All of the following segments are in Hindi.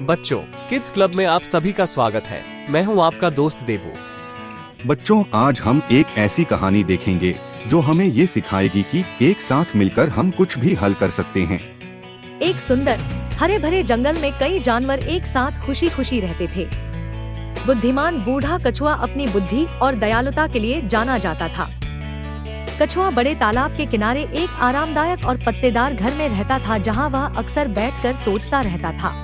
बच्चों, किड्स क्लब में आप सभी का स्वागत है। मैं हूं आपका दोस्त देवू। बच्चों, आज हम एक ऐसी कहानी देखेंगे जो हमें ये सिखाएगी कि एक साथ मिलकर हम कुछ भी हल कर सकते हैं। एक सुंदर हरे भरे जंगल में कई जानवर एक साथ खुशी खुशी रहते थे। बुद्धिमान बूढ़ा कछुआ अपनी बुद्धि और दयालुता के लिए जाना जाता था। कछुआ बड़े तालाब के किनारे एक आरामदायक और पत्तेदार घर में रहता था, जहां वह अक्सर बैठकर सोचता रहता था।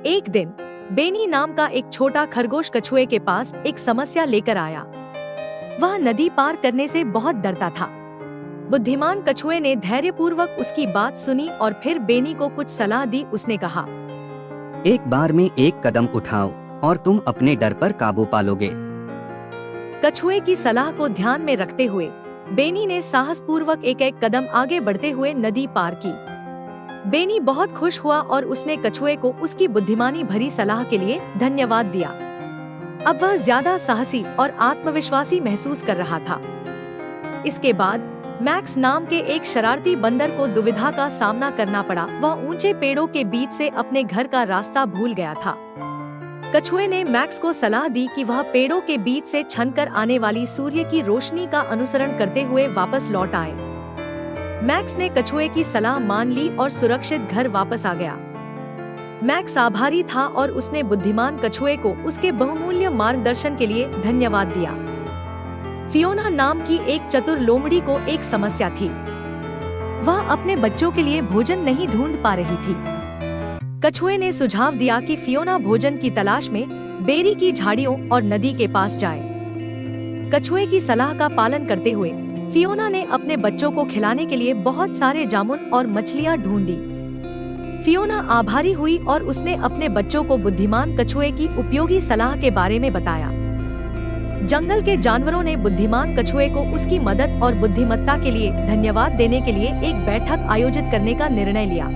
एक दिन बेनी नाम का एक छोटा खरगोश कछुए के पास एक समस्या लेकर आया। वह नदी पार करने से बहुत डरता था। बुद्धिमान कछुए ने धैर्यपूर्वक उसकी बात सुनी और फिर बेनी को कुछ सलाह दी। उसने कहा, एक बार में एक कदम उठाओ और तुम अपने डर पर काबू पालोगे। कछुए की सलाह को ध्यान में रखते हुए बेनी ने साहसपूर्वक एक एक कदम आगे बढ़ते हुए नदी पार की। बेनी बहुत खुश हुआ और उसने कछुए को उसकी बुद्धिमानी भरी सलाह के लिए धन्यवाद दिया। अब वह ज्यादा साहसी और आत्मविश्वासी महसूस कर रहा था। इसके बाद मैक्स नाम के एक शरारती बंदर को दुविधा का सामना करना पड़ा। वह ऊंचे पेड़ों के बीच से अपने घर का रास्ता भूल गया था। कछुए ने मैक्स को सलाह दी कि वह पेड़ों के बीच से छनकर आने वाली सूर्य की रोशनी का अनुसरण करते हुए वापस लौट आए। मैक्स ने कछुए की सलाह मान ली और सुरक्षित घर वापस आ गया। मैक्स आभारी था और उसने बुद्धिमान कछुए को उसके बहुमूल्य मार्गदर्शन के लिए धन्यवाद दिया। फियोना नाम की एक चतुर लोमड़ी को एक समस्या थी। वह अपने बच्चों के लिए भोजन नहीं ढूंढ पा रही थी। कछुए ने सुझाव दिया कि फियोना भोजन की तलाश में बेरी की झाड़ियों और नदी के पास जाए। कछुए की सलाह का पालन करते हुए फियोना ने अपने बच्चों को खिलाने के लिए बहुत सारे जामुन और मछलियां ढूंढी। फियोना आभारी हुई और उसने अपने बच्चों को बुद्धिमान कछुए की उपयोगी सलाह के बारे में बताया। जंगल के जानवरों ने बुद्धिमान कछुए को उसकी मदद और बुद्धिमत्ता के लिए धन्यवाद देने के लिए एक बैठक आयोजित करने का निर्णय लिया।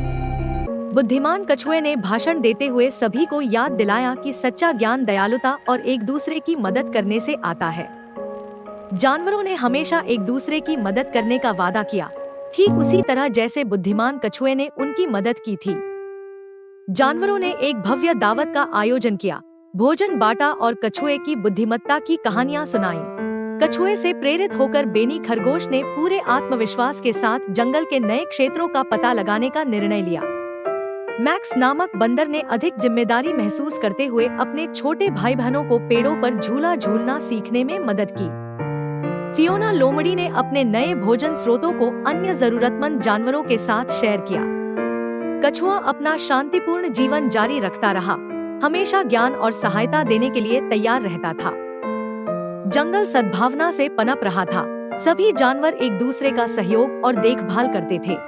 बुद्धिमान कछुए ने भाषण देते हुए सभी को याद दिलाया कि सच्चा ज्ञान दयालुता और एक दूसरे की मदद करने से आता है। जानवरों ने हमेशा एक दूसरे की मदद करने का वादा किया, ठीक उसी तरह जैसे बुद्धिमान कछुए ने उनकी मदद की थी। जानवरों ने एक भव्य दावत का आयोजन किया, भोजन बांटा और कछुए की बुद्धिमत्ता की कहानियां सुनाई। कछुए से प्रेरित होकर बेनी खरगोश ने पूरे आत्मविश्वास के साथ जंगल के नए क्षेत्रों का पता लगाने का निर्णय लिया। मैक्स नामक बंदर ने अधिक जिम्मेदारी महसूस करते हुए अपने छोटे भाई बहनों को पेड़ों पर झूला झूलना सीखने में मदद की। फियोना लोमड़ी ने अपने नए भोजन स्रोतों को अन्य जरूरतमंद जानवरों के साथ शेयर किया। कछुआ अपना शांतिपूर्ण जीवन जारी रखता रहा, हमेशा ज्ञान और सहायता देने के लिए तैयार रहता था। जंगल सद्भावना से पनप रहा था। सभी जानवर एक दूसरे का सहयोग और देखभाल करते थे।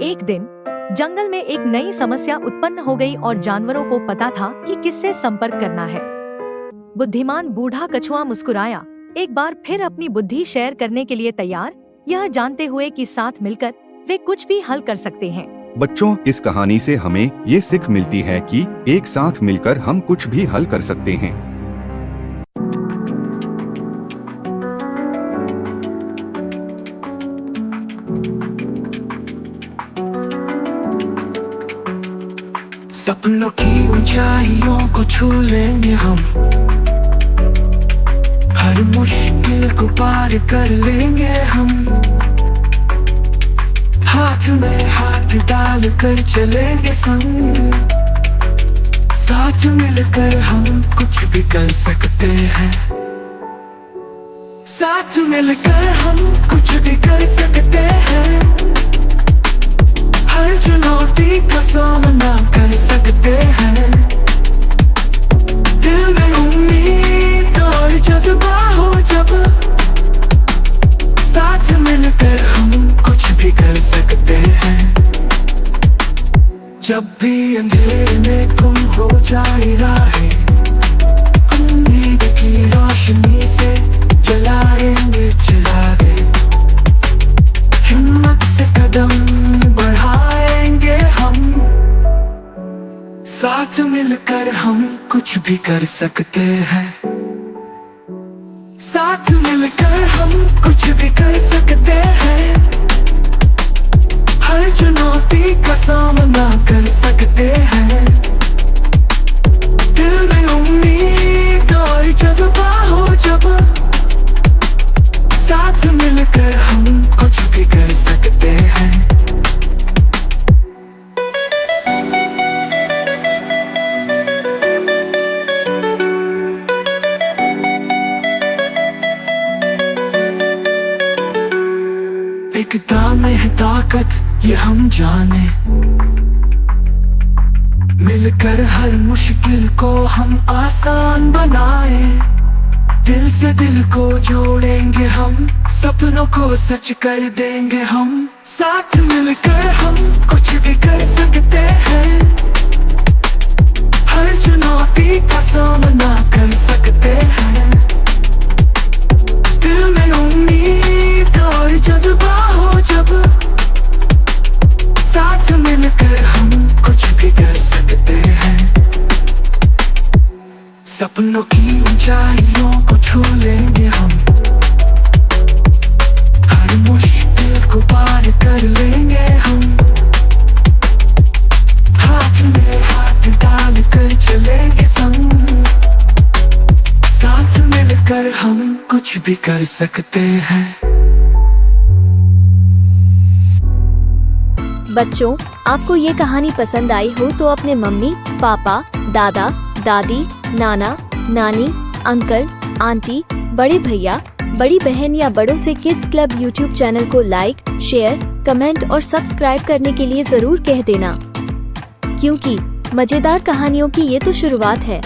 एक दिन जंगल में एक नई समस्या उत्पन्न हो गई और जानवरों को पता था कि किससे संपर्क करना है। बुद्धिमान बूढ़ा कछुआ मुस्कुराया, एक बार फिर अपनी बुद्धि शेयर करने के लिए तैयार, यह जानते हुए कि साथ मिलकर वे कुछ भी हल कर सकते हैं। बच्चों, इस कहानी से हमें ये सीख मिलती है कि एक साथ मिलकर हम कुछ भी हल कर सकते हैं। सपनों की ऊंचाइयों को छू लेंगे हम, हर मुश्किल को पार कर लेंगे हम, हाथ में हाथ डाल कर चलेंगे संग, साथ मिलकर हम कुछ भी कर सकते हैं। साथ मिलकर हम कुछ भी कर सकते हैं, हर चुनौती का सामना कर सकते हैं। दिल में उम्मीद और जज्बा हो जब, साथ मिलकर हम कुछ भी कर सकते हैं। जब भी अंधेरे में गुम हो जाए राहें, उम्मीद की रोशनी से जलाएंगे चिरागे, हिम्मत से कदम बढ़ाएंगे हम, साथ मिलकर हम कुछ भी कर सकते हैं। साथ मिलकर हम कुछ भी कर सकते हैं, हर चुनौती का सामना कर सकते हैं। एकता में है ताकत ये हम जाने, मिलकर हर मुश्किल को हम आसान बनाए। दिल से दिल को जोड़ेंगे हम, सपनों को सच कर देंगे हम। साथ मिलकर हम कुछ भी कर सकते हैं, हर चुनौती का सामना कर सकते हैं। दिल में उम्मीद और जज्बा हो जब, साथ मिलकर हम कुछ भी कर सकते हैं। सपनों की ऊंचाइयों को छू लेंगे हम, हर मुश्किल को पार कर लेंगे हम। हाथ में हाथ डाल कर चलेंगे संग, साथ मिलकर हम कुछ भी कर सकते हैं। बच्चों, आपको ये कहानी पसंद आई हो तो अपने मम्मी, पापा, दादा, दादी, नाना, नानी, अंकल, आंटी, बड़े भैया, बड़ी बहन या बड़ों से किड्स क्लब यूट्यूब चैनल को लाइक, शेयर, कमेंट और सब्सक्राइब करने के लिए जरूर कह देना, क्योंकि मजेदार कहानियों की ये तो शुरुआत है।